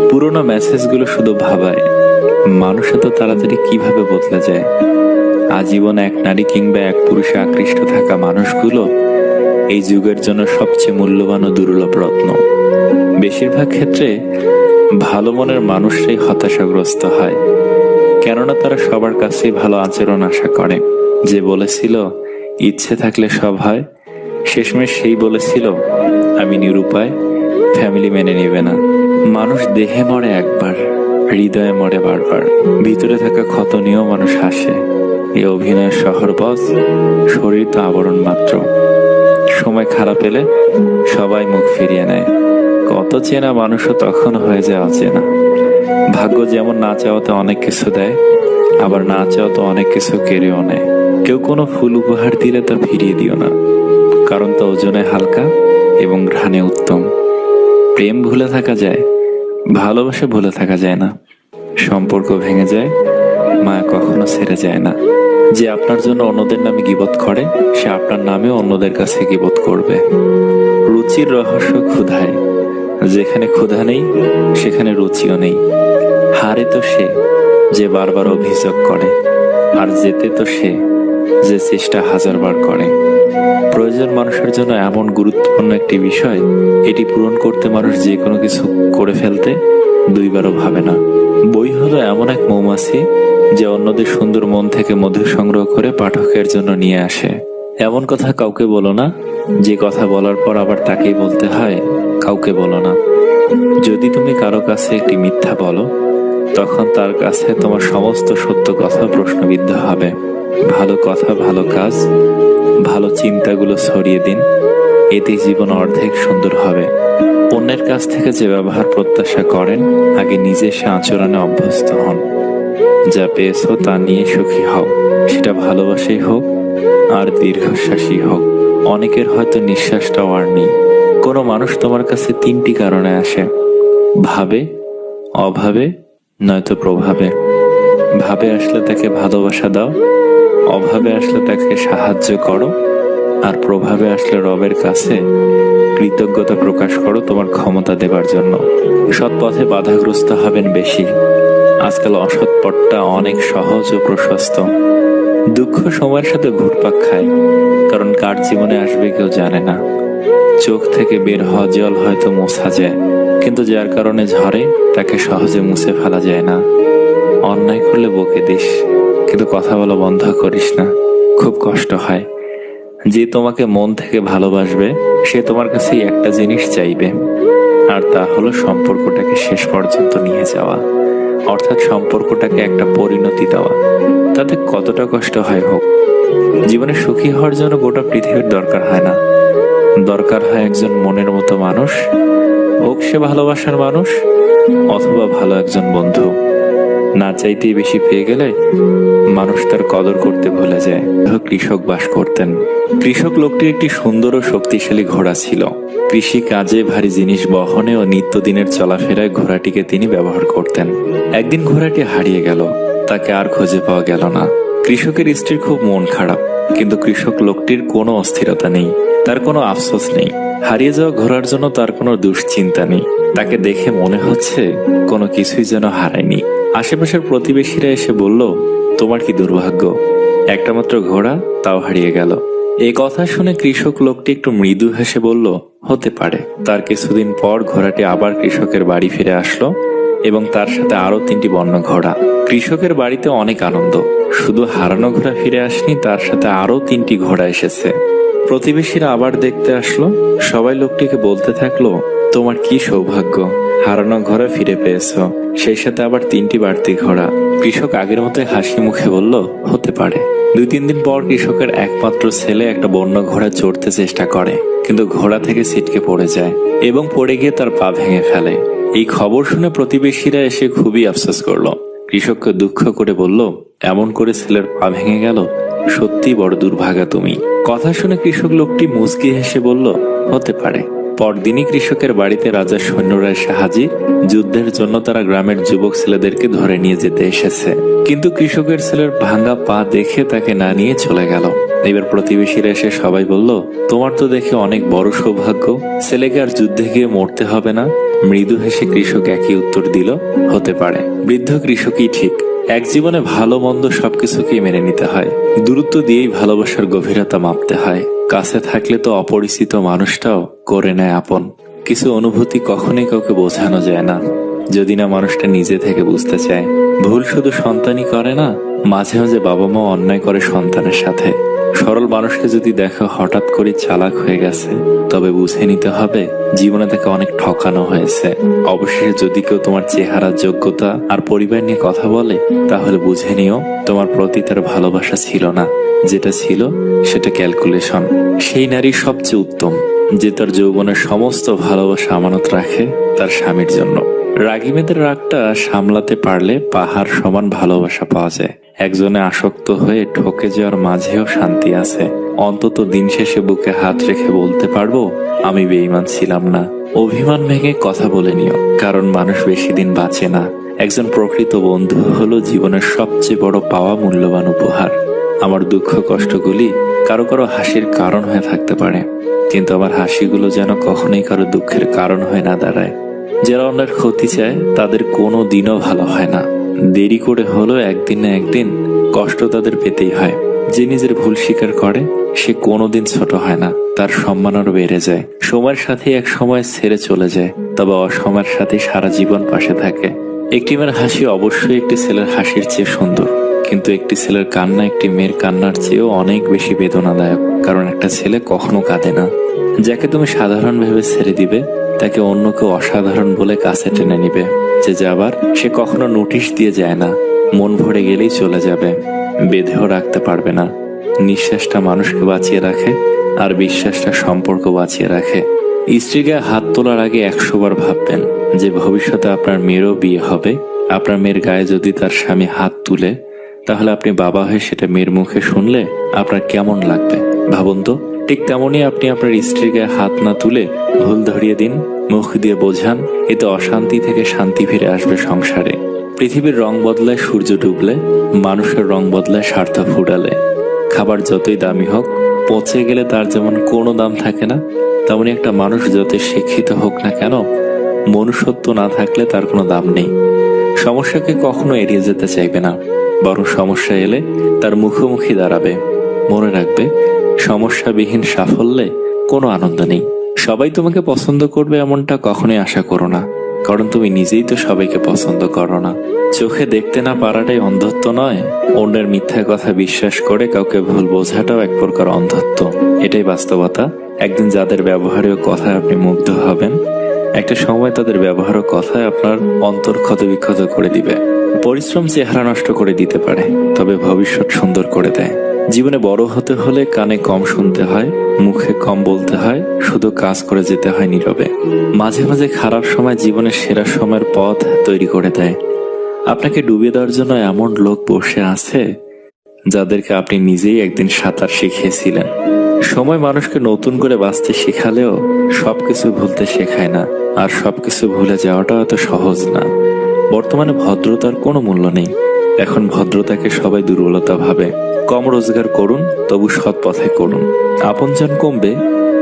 পুরোনো মেসেজগুলো শুধু ভাবায় মানুষ এত তাড়াতাড়ি কিভাবে বদলে যায়। আজীবন এক নারী কিংবা এক পুরুষে আকৃষ্ট থাকা মানুষগুলো এই যুগের জন্য সবচেয়ে মূল্যবান ও দুর্লভ রত্ন। বেশিরভাগ ক্ষেত্রে ভালো মনের মানুষরাই হতাশাগ্রস্ত হয়, কেননা তারা সবার কাছেই ভালো আচরণ আশা করে। যে বলেছিল ইচ্ছে থাকলে সব হয়, শেষমেশ সেই বলেছিল আমি নিরুপায়, ফ্যামিলি মেনে নেবে না। মানুষ দেহে মরে একবার, হৃদয়ে মরে বারবার। ভিতরে থাকা ক্ষত নিয়েও মানুষ হাসে। এই অভিনয়ের শহর বস, শরীর তো আবরণ মাত্র। সময় খারাপ এলে সবাই মুখ ফিরিয়ে নেয়। কত চেনা মানুষও তখন হয়ে যায় অচেনা। ভাগ্য যেমন না চাওয়াতে অনেক কিছু দেয়, আবার না চাওয়াতে অনেক কিছু কেড়েও নেয়। কেউ কোনো ফুল উপহার দিলে তা ফিরিয়ে দিও না, কারণ তা ওজনে হালকা এবং ঘ্রাণে উত্তম। প্রেম ভুলে থাকা যায়, ভালোবাসা ভুলে থাকা যায় না। সম্পর্ক ভেঙে যায়, মায়া কখনো ছেড়ে যায় না। যে আপনার জন্য অন্যদের নামে গীবত করে, সে আপনার নামেও অন্যদের কাছে গীবত করবে। রুচির রহস্য ক্ষুধায়, যেখানে ক্ষুধা নেই সেখানে রুচিও নেই। হারে তো সে যে বারবার অভিযোগ করে, আর যেতে তো সে যে চেষ্টা 1000বার করে। প্রয়োজন মানুষের জন্য এমন গুরুত্বপূর্ণ একটি বিষয়, এটি পূরণ করতে মানুষ যে কোনো কিছু করে ফেলতে 2বারও ভাবে না। বই হলো এমন এক মৌমাছি যে অন্যদের সুন্দর মন থেকে মধু সংগ্রহ করে পাঠকের জন্য নিয়ে আসে। এমন কথা কাউকে বলো না যে কথা বলার পর আবার তাকেই বলতে হয় কাউকে বলো না। যদি তুমি কারো কাছে একটি মিথ্যা বলো, তখন তার কাছে তোমার সমস্ত সত্য কথা প্রশ্নবিদ্ধ হবে। ভালো কথা, ভালো কাজ, ভালো চিন্তাগুলো ছড়িয়ে দিন, এতে জীবন অর্ধেক সুন্দর হবে। অন্যের কাছ থেকে যে ব্যবহার প্রত্যাশা করেন, আগে নিজে সে আচরণে অভ্যস্ত হন। যা পেয়েছো তা নিয়ে সুখী হও, সেটা ভালোবাসাই হোক আর দীর্ঘশ্বাসী হোক। অনেকের হয়তো নিঃশ্বাসটাও আর নেই। কোনো মানুষ তোমার কাছে তিনটি কারণে আসে: ভাবে, অভাবে, নয়তো প্রভাবে। ভাবে আসলে তাকে ভালোবাসা দাও, অভাবে আসলে তাকে সাহায্য করো, আর প্রভাবে আসলে রবের কাছে কৃতজ্ঞতা প্রকাশ করো তোমার ক্ষমতা দেবার জন্য। সৎ পথে বাধাগ্রস্ত হবেন বেশি। আজকাল অসৎ পথটা অনেক সহজ ও প্রশস্ত। দুঃখ সময়ের সাথে ঘুরপাক খায়, কারণ কার জীবনে আসবে কেউ জানে না। চোখ থেকে বের হওয়া জল হয়তো মোছা যায়, কিন্তু যার কারণে ঝরে তাকে সহজে মুছে ফেলা যায় না। অন্যায় করলে বকে দিস, কিন্তু কথা বলা বন্ধ করিস না, খুব কষ্ট হয়। যে তোমাকে মন থেকে ভালোবাসবে সে তোমার কাছে একটা জিনিস চাইবে, আর তা হলো সম্পর্কটাকে শেষ পর্যন্ত নিয়ে যাওয়া, অর্থাৎ সম্পর্কটাকে একটা পরিণতি দেওয়া। তাতে কতটা কষ্ট হয় হোক, জীবনে সুখী হওয়ার জন্য গোটা পৃথিবীর দরকার হয় না। দরকার হয় একজন মনের মতো মানুষ, হোক সে ভালোবাসার মানুষ অথবা ভালো একজন বন্ধু। না চাইতেই বেশি পেয়ে গেলে মানুষ তার কদর করতে ভুলে যায়। কৃষক বাস করতেন। কৃষক লোকটির একটি সুন্দর ও শক্তিশালী ঘোড়া ছিল। কৃষি কাজে, ভারী জিনিস বহনে ও নিত্যদিনের চলাফেরায় ঘোড়াটিকে তিনি ব্যবহার করতেন। একদিন ঘোড়াটি হারিয়ে গেল, তাকে আর খুঁজে পাওয়া গেল না। কৃষকের স্ত্রীর খুব মন খারাপ, কিন্তু কৃষক লোকটির কোনো অস্থিরতা নেই, তার কোনো আফসোস নেই। হারিয়ে যাওয়া ঘোড়ার জন্য তার কোনো দুশ্চিন্তা নেই। তাকে দেখে মনে হচ্ছে কোনো কিছুই যেন হারায়নি। আশেপাশের প্রতিবেশীরা এসে বলল, তোমার কি দুর্ভাগ্য, একটা মাত্র ঘোড়া, তাও হারিয়ে গেল। এই কথা শুনে কৃষক লোকটি একটু মৃদু হেসে বলল, হতে পারে। তার কিছুদিন পর ঘোড়াটি আবার কৃষকের বাড়ি ফিরে আসলো এবং তার সাথে আরো 3টি বন্য ঘোড়া। কৃষকের বাড়িতে অনেক আনন্দ। শুধু হারানো ঘোড়া ফিরে আসেনি, তার সাথে আরো 3টি ঘোড়া এসেছে। প্রতিবেশীরা আবার দেখতে আসলো। সবাই লোকটিকে বলতে থাকলো, তোমার কি সৌভাগ্য, হারানো ঘোড়া ফিরে পেয়েছো, সেই সাথে আবার 3টি বাড়তি ঘোড়া। কৃষক আগের মতোই হাসি মুখে বলল, হতে পারে। 2-3 দিন পর কৃষকের একমাত্র ছেলে একটা বন্য ঘোড়া চড়তে চেষ্টা করে, কিন্তু ঘোড়া থেকে ছিটকে পড়ে যায় এবং পড়ে গিয়ে তার পা ভেঙে ফেলে। এই খবর শুনে প্রতিবেশীরা এসে খুবই আফসোস করলো। কৃষককে দুঃখ করে বলল, এমন করে ছেলের পা ভেঙে গেল, সত্যি বড় দুর্ভাগা তুমি। কথা শুনে কৃষক লোকটি মুচকি হেসে বলল, হতে পারে। পরদিনই কৃষকের বাড়িতে রাজার সৈন্যরা এসে হাজির। যুদ্ধের জন্য তারা গ্রামের যুবক ছেলেদেরকে ধরে নিয়ে যেতে এসেছে, কিন্তু কৃষকের ছেলের ভাঙা পা দেখে তাকে না নিয়ে চলে গেল। এবার প্রতিবেশীরা এসে সবাই বলল, তোমার তো দেখে অনেক বড় সৌভাগ্য, ছেলেকে আর যুদ্ধে গিয়ে মরতে হবে না। মৃদু হেসে কৃষক একই উত্তর দিল, হতে পারে। বৃদ্ধ কৃষকই ঠিক। এক জীবনে ভালো মন্দ সবকিছুকেই মেনে নিতে হয়। দূরত্ব দিয়েই ভালোবাসার গভীরতা মাপতে হয়। কাছে থাকলে তো অপরিচিত মানুষটাও করে নেয় আপন। কিছু অনুভূতি কখনোই কাউকে বোঝানো যায় না, যদি না মানুষটা নিজে থেকে বুঝতে চায়। ভুল শুধু সন্তানই করে না, মাঝে মাঝে বাবা মা অন্যায় করে সন্তানের সাথে। সরল মানুষকে যদি দেখো হঠাৎ করে চালাক হয়ে গেছে, তবে বুঝে নিতে হবে জীবনে তাকে অনেক ঠকানো হয়েছে। অবশেষে যদি কেউ তোমার চেহারা, যোগ্যতা আর পরিবার নিয়ে কথা বলে, তাহলে বুঝে নিও তোমার প্রতি তার ভালোবাসা ছিল না, যেটা ছিল সেটা ক্যালকুলেশন। সেই নারী সবচেয়ে উত্তম যে তার যৌবনের সমস্ত ভালোবাসা আমানত রাখে তার স্বামীর জন্য। রাগী মেয়েদের রাগটা সামলাতে পারলে পাহাড় সমান ভালোবাসা পাওয়া যায়। একজনে আসক্ত হয়ে ঠকে যাওয়ার মাঝেও শান্তি আছে। অন্তত দিন শেষে বুকে হাত রেখে বলতে পারবো, আমি বেঈমান ছিলাম না। অভিমান ভেঙে কথা বলে নিও, কারণ মানুষ বেশি দিন বাঁচে না। একজন প্রকৃত বন্ধু হলো জীবনের সবচেয়ে বড় পাওয়া, মূল্যবান উপহার। আমার দুঃখ কষ্টগুলি কারো কারো হাসির কারণ হয়ে থাকতে পারে, কিন্তু আমার হাসিগুলো যেন কখনোই কারো দুঃখের কারণ হয়ে না দাঁড়ায়। যারা অন্যের ক্ষতি চায় তাদের কোনো দিনও ভালো হয় না। দেরি করে হলো একদিন না একদিন কষ্ট তাদের পেতেই হয়। যে নিজের ভুল স্বীকার করে সে কোনোদিন ছোট হয় না, তার সম্মান আরো বেড়ে যায়। সময়ের সাথে এক সময় ছেড়ে চলে যায়, তবে অসময়ের সাথে সারা জীবন পাশে থাকে। একটি মেয়ের হাসি অবশ্যই একটি ছেলের হাসির চেয়ে সুন্দর, কিন্তু একটি ছেলের কান্না একটি মেয়ের কান্নার চেয়েও অনেক বেশি বেদনাদায়ক, কারণ একটা ছেলে কখনো কাঁদে না। যাকে তুমি সাধারণ ভেবে ছেড়ে দিবে, তাকে অন্য কেউ অসাধারণ বলে কাছে টেনে নিবে। যে যাবার, সে কখনো নোটিশ দিয়ে যায় না, মন ভরে গেলেই চলে যাবে, বেঁধেও রাখতে পারবে না। নিঃশ্বাসটা মানুষকে বাঁচিয়ে রাখে, আর বিশ্বাসটা সম্পর্ক বাঁচিয়ে রাখে। স্ত্রীকে হাত তোলার আগে 100 বার ভাববেন যে ভবিষ্যতে আপনার মেয়েরও বিয়ে হবে। আপনার মেয়ের গায়ে যদি তার স্বামী হাত তুলে, তাহলে আপনি বাবা হয়ে সেটা মেয়ের মুখে শুনলে আপনার কেমন লাগবে ভাবুন তো। ঠিক তেমনই আপনি আপনার স্ত্রীর গায়ে হাত না তুলে ভুল ধরিয়ে দিন, মুখ দিয়ে বোঝান, এতে অশান্তি থেকে শান্তি ফিরে আসবে সংসারে। পৃথিবীর রং বদলায় সূর্য ডুবলে, মানুষের রং বদলায় স্বার্থ ফুটালে। খাবার যতই দামি হোক, পচে গেলে তার যেমন কোনো দাম থাকে না, তেমনি একটা মানুষ যতই শিক্ষিত হোক না কেন, মনুষ্যত্ব না থাকলে তার কোনো দাম নেই। সমস্যাকে কখনো এড়িয়ে যেতে চাইবে না, বরং সমস্যা এলে তার মুখোমুখি দাঁড়াবে। মনে রাখবে, সমস্যাবিহীন সাফল্যে কোনো আনন্দ নেই। সবাই তোমাকে পছন্দ করবে এমনটা কখনোই আশা করো না, কারণ তুমি নিজেই তো সবাইকে পছন্দ করো না। চোখে দেখতে না পারাটাই অন্ধত্ব নয়, অন্যের মিথ্যা কথা বিশ্বাস করে কাউকে ভুল বোঝাটাও এক প্রকার অন্ধত্ব। এটাই বাস্তবতা। একদিন যাদের ব্যবহারে ও কথায় আপনি মুগ্ধ হবেন, একটা সময় তাদের ব্যবহার ও কথায় আপনার অন্তর ক্ষত বিক্ষত করে দিবে। পরিশ্রম চেহারা নষ্ট করে দিতে পারে, তবে ভবিষ্যৎ সুন্দর করে দেয়। জীবনে বড় হতে হলে কানে কম শুনতে হয়, মুখে কম বলতে হয়, শুধু কাজ করে যেতে হয় নীরবে। মাঝে মাঝে খারাপ সময় জীবনের সেরা সময়ের পথ তৈরি করে দেয়। আপনাকে ডুবিয়ে দেওয়ার জন্য এমন লোক বসে আছে যাদেরকে আপনি নিজেই একদিন সাঁতার শিখিয়েছিলেন। সময় মানুষকে নতুন করে বাঁচতে শেখালেও সবকিছু ভুলতে শেখায় না, আর সবকিছু ভুলে যাওয়াটা এত সহজ না। বর্তমানে ভদ্রতার কোনো মূল্য নেই। এখন ভদ্রতাকে সবাই দুর্বলতা ভাবে। কম রোজগার করুন, তবু সৎ পথে করুন। আপনজন কমবে,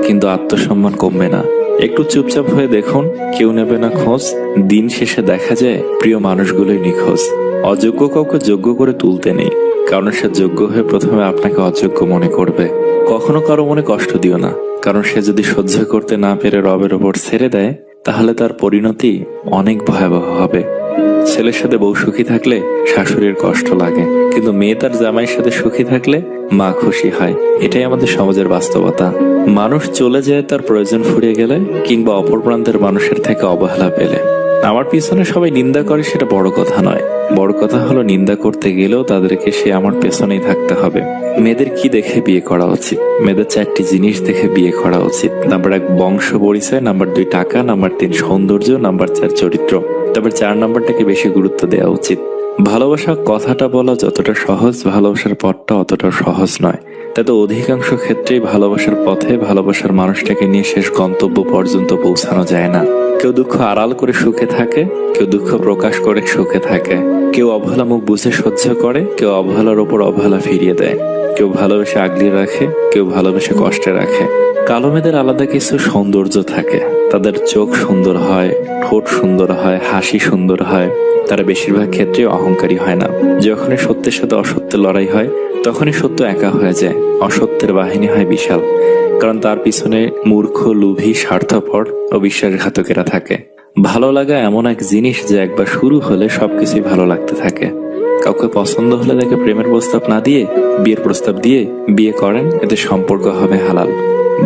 কিন্তু আত্মসম্মান কমবে না। একটু চুপচাপ হয়ে দেখুন, কেউ নেবে না খোঁজ। দিন শেষে দেখা যায় প্রিয় মানুষগুলোই নিখোঁজ। অযোগ্য কাউকে যোগ্য করে তুলতে নেই, কারণ সে যোগ্য হয়ে প্রথমে আপনাকে অযোগ্য মনে করবে। কখনো কারো মনে কষ্ট দিও না, কারণ সে যদি সহ্য করতে না পেরে রবের ওপর ছেড়ে দেয়, তাহলে তার পরিণতি অনেক ভয়াবহ হবে। ছেলের সাথে বউ সুখী থাকলে শাশুড়ির কষ্ট লাগে, কিন্তু মেয়ে তার জামাইয়ের সাথে সুখী থাকলে মা খুশি হয়। এটাই আমাদের সমাজের বাস্তবতা। মানুষ চলে যায় তার প্রয়োজন ফুরিয়ে গেলে, কিংবা অপর প্রান্তের মানুষের থেকে অবহেলা পেলে। আমার পিছনে সবাই নিন্দা করে, সেটা বড় কথা নয়। বড় কথা হলো নিন্দা করতে গেলেও তাদেরকে সে আমার পেছনেই থাকতে হবে। মেয়েদের কি দেখে বিয়ে করা উচিত? মেয়েদের 4টি জিনিস দেখে বিয়ে করা উচিত। নাম্বার 1 বংশ পরিচয়, নাম্বার 2 টাকা, নাম্বার 3 সৌন্দর্য, নাম্বার 4 চরিত্র। তবে 4 নাম্বারটাকে বেশি গুরুত্ব দেওয়া উচিত। ভালোবাসা কথাটা বলা যতটা সহজ, ভালোবাসার পথটা অতটা সহজ নয়। তাতে অধিকাংশ ক্ষেত্রেই ভালোবাসার পথে ভালোবাসার মানুষটাকে নিয়ে শেষ গন্তব্য পর্যন্ত পৌঁছানো যায় না। কেউ দুঃখ আড়াল করে সুখে থাকে, কেউ দুঃখ প্রকাশ করে সুখে থাকে। কেউ অবহেলা মুখ বুঝে সহ্য করে, কেউ অবহেলার ওপর অবহেলা ফিরিয়ে দেয়। কেউ ভালোবেসে আগলিয়ে রাখে, কেউ ভালোবেসে কষ্টে রাখে। কালো মেয়েদের আলাদা কিছু সৌন্দর্য থাকে। তাদের চোখ সুন্দর হয়, ঠোঁট সুন্দর হয়, হাসি সুন্দর হয়। তারা বেশিরভাগ ক্ষেত্রে অহংকারী হয় না। যখনই সত্যের সাথে অসত্যের লড়াই হয়, তখনই সত্য একা হয়ে যায়। অসত্যের বাহিনী হয় বিশাল, কারণ তার পিছনে মূর্খ, লোভী, স্বার্থপর ও বিশ্বাসঘাতকেরা থাকে। ভালো লাগা এমন এক জিনিস যে একবার শুরু হলে সবকিছুই ভালো লাগতে থাকে। কাউকে পছন্দ হলে তাকে প্রেমের প্রস্তাব না দিয়ে বিয়ের প্রস্তাব দিয়ে বিয়ে করেন, এতে সম্পর্ক হবে হালাল।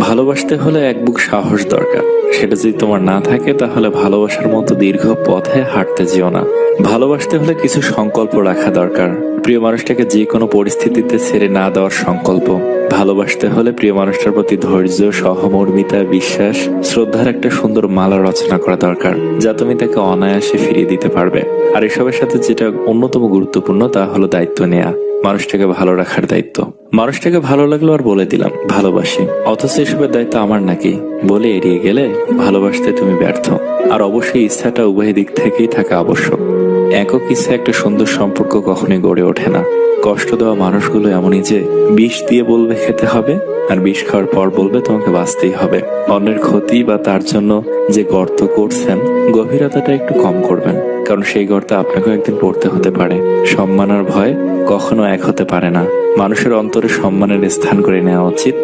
ভালোবাসতে হলে এক বুক সাহস দরকার। সেটা যদি তোমার না থাকে, তাহলে ভালোবাসার মতো দীর্ঘ পথে হাঁটতে যেও না। ভালোবাসতে হলে কিছু সংকল্প রাখা দরকার। প্রিয় মানুষটাকে যে কোনো পরিস্থিতিতে ছেড়ে না দেওয়ার সংকল্প। ভালোবাসতে হলে প্রিয় মানুষটার প্রতি ধৈর্য, সহমর্মিতা, বিশ্বাস, শ্রদ্ধার একটা সুন্দর মালা রচনা করা দরকার, যা তুমি তাকে অনায়াসে ফিরিয়ে দিতে পারবে। আর এসবের সাথে যেটা অন্যতম গুরুত্বপূর্ণ, তা হলো দায়িত্ব নেওয়া। মানুষটাকে ভালো রাখার দায়িত্ব। মানুষটাকে ভালো লাগলো আর বলে দিলাম ভালোবাসি, অথচ এসবের দায়িত্ব আমার নাকি বলে এড়িয়ে গেলে ভালোবাসতে তুমি ব্যর্থ। আর অবশ্যই ইচ্ছাটা উভয় দিক থেকেই থাকা আবশ্যক। একক ইচ্ছা একটা সুন্দর সম্পর্ক কখনোই গড়ে ওঠে না। কষ্ট দেওয়া মানুষগুলো এমনই যে বিষ দিয়ে বলবে খেতে হবে, আর বিষ খাওয়ার পর বলবে তোমাকে বাঁচতেই হবে। অন্যের ক্ষতি বা তার জন্য যে গর্ত করছেন, গভীরতাটা একটু কম করবেন, কারণ সেই গর্তে আপনাকেও একদিন পড়তে হতে পারে। সম্মান আর ভয় কখনো এক হতে পারে না। মানুষের অন্তরে সম্মানের স্থান করে নেওয়া উচিত।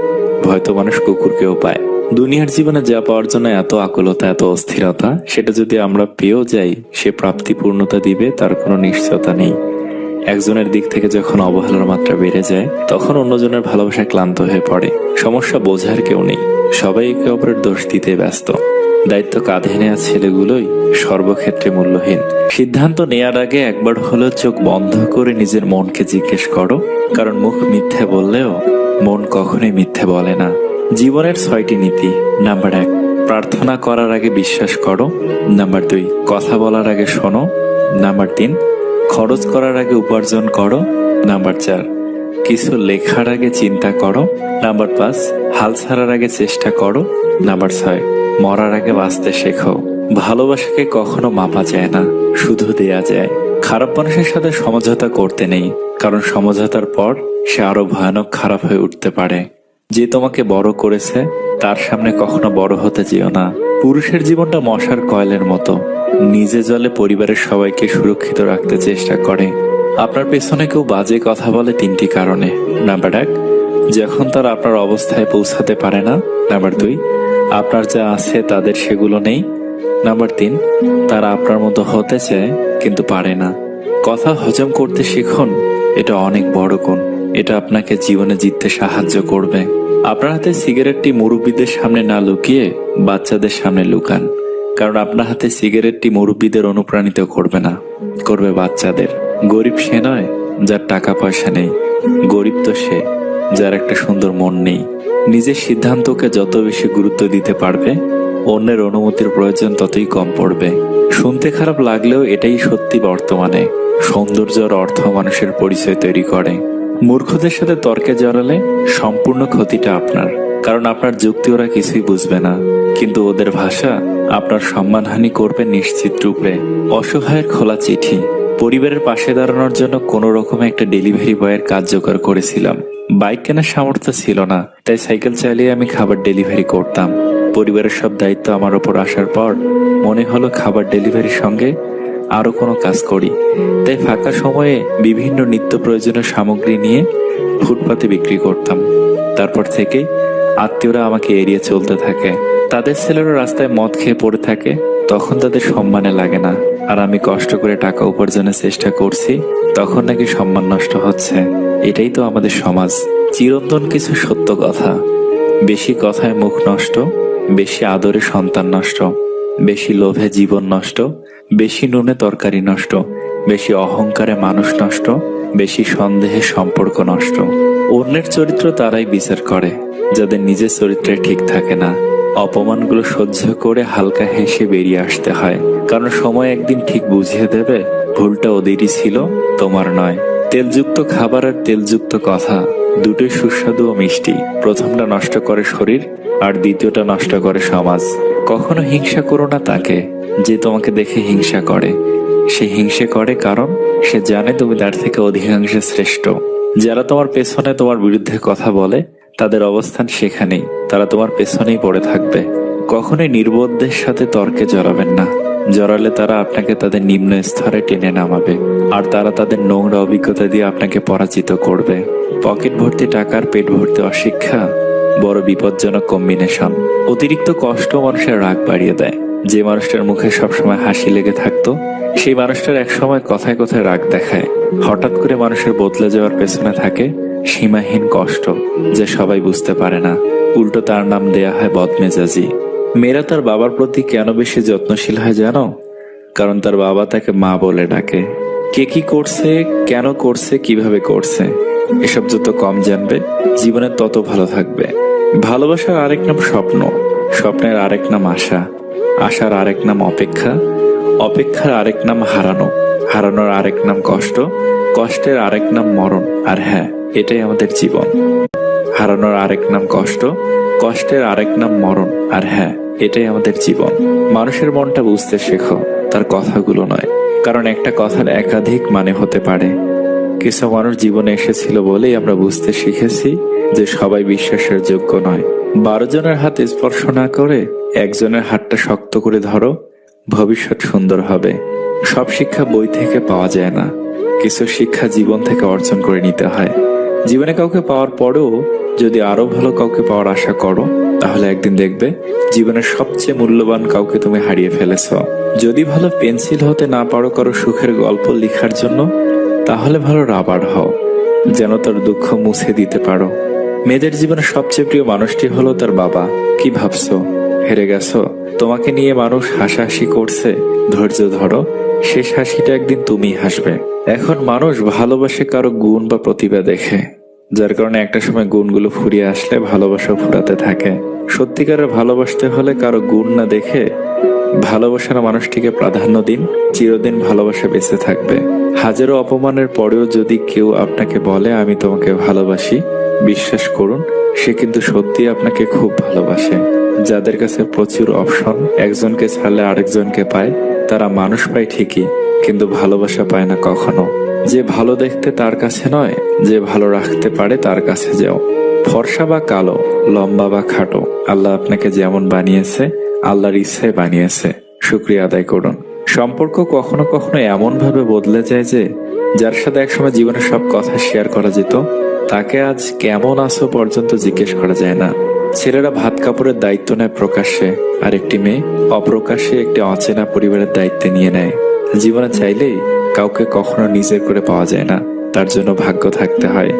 ভয়তো মানুষ কুকুরকেও পায়। দুনিয়ার জীবনে যা পাওয়ার জন্য এত আকুলতা, এত অস্থিরতা, সেটা যদি আমরা পেয়েও যাই, সে প্রাপ্তি পূর্ণতা দিবে তার কোনো নিশ্চয়তা নেই। একজনের দিক থেকে যখন অবহেলার মাত্রা বেড়ে যায়, তখন অন্যজনের ভালোবাসায় ক্লান্ত হয়ে পড়ে। সমস্যা বোঝার কেউ নেই, সবাই একে অপরের দোষ দিতে ব্যস্ত। দায়িত্ব কাঁধে নেওয়া ছেলেগুলোই সর্বক্ষেত্রে মূল্যহীন। সিদ্ধান্ত নেয়ার আগে একবার হলেও চোখ বন্ধ করে নিজের মনকে জিজ্ঞেস করো, কারণ মুখ মিথ্যে বললেও মন কখনোই মিথ্যে বলে না। জীবনের 6টি নীতি। নাম্বার 1, প্রার্থনা করার আগে বিশ্বাস করো। নাম্বার 2, কথা বলার আগে শোনো। নাম্বার 3, খরচ করার আগে উপার্জন করো। নাম্বার 4, কিছু লেখার আগে চিন্তা করো। নাম্বার 5, হাল ছাড়ার আগে চেষ্টা করো। নাম্বার 6, মরার আগে বাঁচতে শেখো। ভালোবাসাকে কখনো মাপা যায় না, শুধু দেয়া যায়। খারাপ মানুষের সাথে সমঝোতা করতে নেই, কারণ সমঝোতার পর সে আরো ভয়ানক খারাপ হয়ে উঠতে পারে। যে তোমাকে বড় করেছে তার সামনে কখনো বড় হতে যেও না। পুরুষের জীবনটা মশার কয়েলের মতো, নিজে জলে পরিবারের সবাইকে সুরক্ষিত রাখতে চেষ্টা করে। আপনার পেছনে কেউ বাজে কথা বলে 3টি কারণে। নাম্বার 1, যখন তারা আপনার অবস্থায় পৌঁছাতে পারে না। নাম্বার 2, আপনার যা আছে তাদের সেগুলো নেই। নাম্বার 3, তারা আপনার মতো হতে চায় কিন্তু পারে না। কথা হজম করতে শিখুন, এটা অনেক বড় গুণ। এটা আপনাকে জীবনে জিততে সাহায্য করবে। আপনার হাতে সিগারেটটি মুরব্বীদের সামনে না লুকিয়ে বাচ্চাদের সামনে লুকান, কারণ আপনার হাতে সিগারেটটি মুরব্বীদের অনুপ্রাণিত করবে না, করবে বাচ্চাদের। গরিব সে নয় যার টাকা পয়সা নেই, গরিব তো সে যার একটা সুন্দর মন নেই। নিজের সিদ্ধান্তকে যত বেশি গুরুত্ব দিতে পারবে, অন্যের অনুমতির প্রয়োজন ততই কম পড়বে। শুনতে খারাপ লাগলেও এটাই সত্যি। বর্তমানে সৌন্দর্য আর অর্থ মানুষের পরিচয় তৈরি করে। মূর্খদের সাথে তর্কে জড়ালে সম্পূর্ণ ক্ষতিটা আপনার, কারণ আপনার যুক্তি ওরা কিছুই বুঝবে না, কিন্তু ওদের ভাষা আপনার সম্মানহানি করবে নিশ্চিত রূপে। অসহায়ের খোলা চিঠি। পরিবারের পাশে দাঁড়ানোর জন্য কোনো রকমে একটা ডেলিভারি বয়ের কাজ জোগাড় করেছিলাম। বাইক কেনার সামর্থ্য ছিল না, তাই সাইকেল চালিয়ে আমি খাবার ডেলিভারি করতাম। পরিবারের সব দায়িত্ব আমার ওপর আসার পর মনে হলো খাবার ডেলিভারির সঙ্গে আরো কোনো কাজ করি। তাই ফাঁকা সময়ে বিভিন্ন নিত্য প্রয়োজনীয় সামগ্রী নিয়ে ফুটপাতে বিক্রি করতাম। তারপর থেকে আত্মীয়রা আমাকে এড়িয়ে চলতে থাকে। তাদের ছেলেরা রাস্তায় মদ খেয়ে পড়ে থাকে, তখন তাদের সম্মানে লাগে না। আর আমি কষ্ট করে টাকা উপার্জনের চেষ্টা করছি, তখন নাকি সম্মান নষ্ট হচ্ছে। এটাই তো আমাদের সমাজ। চিরন্তন কিছু সত্য কথা। বেশি কথায় মুখ নষ্ট, বেশি আদরে সন্তান নষ্ট, বেশি লোভে জীবন নষ্ট, বেশি নুনে তরকারি নষ্ট, বেশি অহংকারে মানুষ নষ্ট, বেশি সন্দেহে সম্পর্ক নষ্ট। অন্যের চরিত্র তারাই বিচার করে যাদের নিজের চরিত্রে ঠিক থাকে না। অপমানগুলো সহ্য করে হালকা হেসে বেরিয়ে আসতে হয়, কারণ সময় একদিন ঠিক বুঝিয়ে দেবে ভুলটা ওদেরই ছিল, তোমার নয়। তেলযুক্ত খাবার আর তেলযুক্ত কথা দুটোই সুস্বাদু ও মিষ্টি। প্রথমটা নষ্ট করে শরীর, আর দ্বিতীয়টা নষ্ট করে সমাজ। কখনো হিংসা করো না তাকে যে তোমাকে দেখে হিংসা করে। সে হিংসে করে কারণ সে জানে তুমি তার থেকে অধিকাংশে শ্রেষ্ঠ। যারা তোমার পেছনে তোমার বিরুদ্ধে কথা বলে তাদের অবস্থান সেখানেই, তারা তোমার পেছনেই পড়ে থাকবে। কখনোই নির্বোধদের সাথে তর্কে জড়াবেন না, জড়ালে তারা আপনাকে তাদের নিম্ন স্তরে টেনে নামাবে, আর তারা তাদের নোংরা অভিজ্ঞতা দিয়ে আপনাকে পরাজিত করবে। পকেট ভর্তি টাকার পেট ভর্তি অশিক্ষা বড় বিপজ্জনক কম্বিনেশন। অতিরিক্ত কষ্ট মানুষের রাগ বাড়িয়ে দেয়। যে মানুষটার মুখে সবসময় হাসি লেগে থাকতো, সেই মানুষটার একসময় কথায় কথায় রাগ দেখায়। হঠাৎ করে মানুষের বদলে যাওয়ার পেছনে থাকে সীমাহীন কষ্ট, যে সবাই বুঝতে পারে না। উল্টো তার নাম দেয়া হয় বদমেজাজি। মেয়েরা তার বাবার প্রতি কেন বেশি যত্নশীল হয় জানো? কারণ তার বাবা তাকে মা বলে ডাকে। কে কি করছে, কেন করছে, কিভাবে করছে, এসব যত কম জানবে জীবনে তত ভালো থাকবে। ভালোবাসার আরেক নাম স্বপ্ন, স্বপ্নের আরেক নাম আশা, আশার আরেক নাম অপেক্ষা, অপেক্ষার আরেক নাম হারানো, হারানোর আরেক নাম কষ্ট, কষ্টের আরেক নাম মরণ। আর হ্যাঁ, এটাই আমাদের জীবন। হারানোর আরেক নাম কষ্ট, কষ্টের আরেক নাম মরণ। আর হ্যাঁ, এটাই আমাদের জীবন। মানুষের মনটা বুঝতে শেখো, তার কথাগুলো নয়, কারণ একটা কথার একাধিক মানে হতে পারে। কিছু মানুষ জীবনে এসেছিল বলেই আমরা বুঝতে শিখেছি যে সবাই বিশ্বাসের যোগ্য নয়। 12 জনের হাত স্পর্শ না করে একজনের হাতটা শক্ত করে ধরো, ভবিষ্যৎ সুন্দর হবে। সব শিক্ষা বই থেকে পাওয়া যায় না, কিছু শিক্ষা জীবন থেকে অর্জন করে নিতে হয়। জীবনে কাউকে পাওয়ার পরেও যদি আরো ভালো কাউকে পাওয়ার আশা করো, তাহলে একদিন দেখবে জীবনের সবচেয়ে মূল্যবান কাউকে তুমি হারিয়ে ফেলেছ। যদি ভালো পেন্সিল হতে না পারো কারো সুখের গল্প লেখার জন্য, তাহলে ভালো রাবার হও, যেন তার দুঃখ মুছে দিতে পারো। মেয়েদের জীবনে সবচেয়ে প্রিয় মানুষটি হলো তার বাবা। কি ভাবছো হেরে গেছো? তোমাকে নিয়ে মানুষ হাসাহাসি করছে, ধৈর্য ধরো, শেষ হাসিটা একদিন তুমি হাসবে। এখন মানুষ ভালোবাসে কারো গুণ বা প্রতিভা দেখে, যার কারণে একটা সময় গুণগুলো ফুরিয়ে আসলে ভালোবাসা ফুরাতে থাকে। সত্যিকারের ভালোবাসতে হলে কারো গুণ না দেখে ভালোবাসার মানুষটিকে প্রাধান্য দিন, চিরদিন ভালোবাসা বেঁচে থাকবে। হাজারো অপমানের পরেও যদি কেউ আপনাকে বলে আমি তোমাকে ভালোবাসি, বিশ্বাস করুন সে কিন্তু সত্যি আপনাকে খুব ভালোবাসে। যাদের কাছে প্রচুর অপশন, একজনকে ছাড়লে আরেকজনকে পায়, তারা মানুষ পায় ঠিকই, কিন্তু ভালোবাসা পায় না কখনো। যে ভালো দেখতে তার কাছে নয়, যে ভালো রাখতে পারে তার কাছে যাও। ফর্সা বা কালো, লম্বা বা খাটো, আল্লাহ আপনাকে যেমন বানিয়েছে আল্লাহর ইচ্ছায় বানিয়েছে, শুকরিয়া আদায় করুন। সম্পর্ক কখনো কখনো এমন ভাবে বদলে যায় যে যার সাথে একসময় জীবনের সব কথা শেয়ার করা যেত, তাকে আজ কেমন আছো পর্যন্ত জিজ্ঞেস করা যায় না। ছেলেরা ভাত কাপড়ের দায়িত্ব নেয় প্রকাশ্যে, আর একটি মেয়ে অপ্রকাশ্যে একটি অচেনা পরিবারের দায়িত্ব নিয়ে নেয়। জীবনে চাইলেই কাউকে কখনো নিজের করে পাওয়া যায় না, তার জন্য ভাগ্য থাকতে হয়।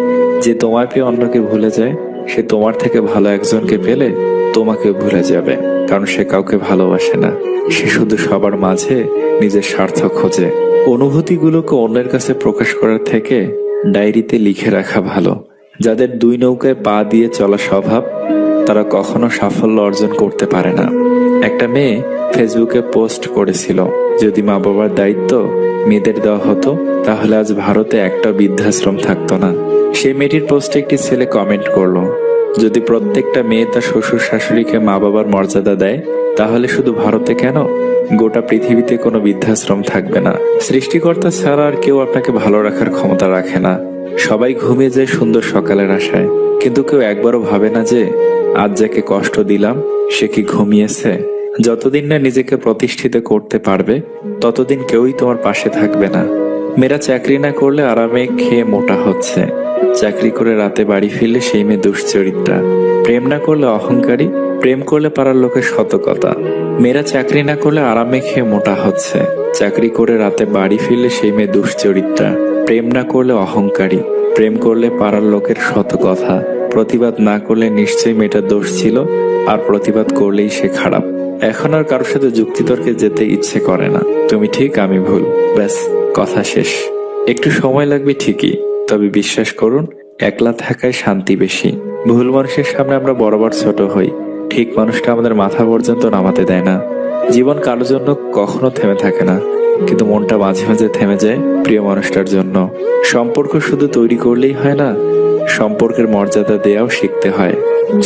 যে তোমার পেয়ে অন্যকে ভুলে যায়, সে তোমার থেকে ভালো একজনকে পেলে তোমাকে ভুলে যাবে, কারণ সে কাউকে ভালোবাসে না, সে শুধু সবার মাঝে নিজের স্বার্থ খোঁজে। অনুভূতিগুলোকে অন্যের কাছে প্রকাশ করার থেকে ডায়েরিতে লিখে রাখা ভালো। যাদের দুই নৌকায় পা দিয়ে চলা স্বভাব, তারা কখনো সাফল্য অর্জন করতে পারে না। একটা মেয়ে ফেসবুকে পোস্ট করেছিল, যদি মা বাবার দায়িত্ব মেয়েদের দেওয়া হতো তাহলে আজ ভারতে একটা বৃদ্ধাশ্রম থাকতো না। সেই মেয়েটির পোস্টে একটি ছেলে কমেন্ট করলো, যদি প্রত্যেকটা মেয়ে তার শ্বশুর শাশুড়িকে মা বাবার মর্যাদা দেয় তাহলে শুধু ভারতে কেন, গোটা পৃথিবীতে কোনো বৃদ্ধাশ্রম থাকবে না। সৃষ্টিকর্তা ছাড়া আর কেউ আপনাকে ভালো রাখার ক্ষমতা রাখে না। সবাই ঘুমিয়ে যায় সুন্দর সকালের আশায়, কিন্তু কেউ একবারও ভাবে না যে আজ যাকে কষ্ট দিলাম সে কি ঘুমিয়েছে। যতদিন না নিজেকে প্রতিষ্ঠিত করতে পারবে ততদিন কেউই তোমার পাশে থাকবে না। মেয়েরা চাকরি না করলে আরামে খেয়ে মোটা হচ্ছে, চাকরি করে রাতে বাড়ি ফিরলে সেই মেয়ে দুশ্চরিত্রা। প্রেম না করলে অহংকারী, প্রেম করলে পাড়ার লোকের শত কথা। মেয়েরা চাকরি না করলে আরামে খেয়ে মোটা হচ্ছে, চাকরি করে রাতে বাড়ি ফিরলে সেই মেয়ে দুশ্চরিত্রা। প্রেম না করলে অহংকারী, প্রেম করলে পাড়ার লোকের শত কথা। প্রতিবাদ না করলে নিশ্চয়ই মেয়েটার দোষ ছিল, আর প্রতিবাদ করলেই সে খারাপ। এখন আর কারোর সাথে যুক্তিতর্কে যেতে ইচ্ছে করে না, তুমি ঠিক আমি ভুল, ব্যাস কথা শেষ। একটু সময় লাগবে ঠিকই, তবে বিশ্বাস করুন একলা থাকায় শান্তি বেশি। ভুল মানুষের সামনে আমরা বরাবর ছোট হই, ঠিক মানুষটা আমাদের মাথা পর্যন্ত নামাতে দেয় না। জীবন কারোর জন্য কখনো থেমে থাকে না, কিন্তু মনটা মাঝে মাঝে থেমে যায় প্রিয় মানুষটার জন্য। সম্পর্ক শুধু তৈরি করলেই হয় না, সম্পর্কের মর্যাদা দেওয়াও শিখতে হয়।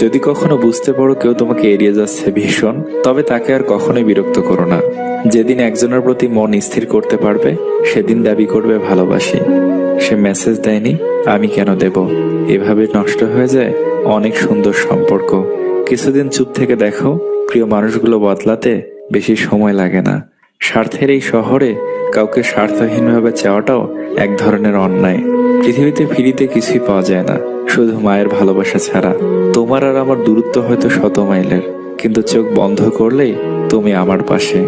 যদি কখনো বুঝতে পারো কেউ তোমাকে এড়িয়ে যাচ্ছে ভীষণ, তবে তাকে আর কখনোই বিরক্ত করো না। যেদিন একজনের প্রতি মন স্থির করতে পারবে সেদিন দাবি করবে ভালোবাসি। সে মেসেজ দেয়নি, আমি কেন দেব? এভাবে নষ্ট হয়ে যায় অনেক সুন্দর সম্পর্ক। কিছুদিন চুপ থেকে দেখো, প্রিয় মানুষগুলো বদলাতে বেশি সময় লাগে না। স্বার্থের এই শহরে কাউকে স্বার্থহীনভাবে চাওয়াটাও এক ধরনের অন্যায়। পৃথিবীতে ফিরিতে কিছুই পাওয়া যায় না, শুধু মায়ের ভালোবাসা ছাড়া। তোমার আর আমার দূরত্ব হয়তো 100 মাইলের, কিন্তু চোখ বন্ধ করলেই তুমি আমার পাশে।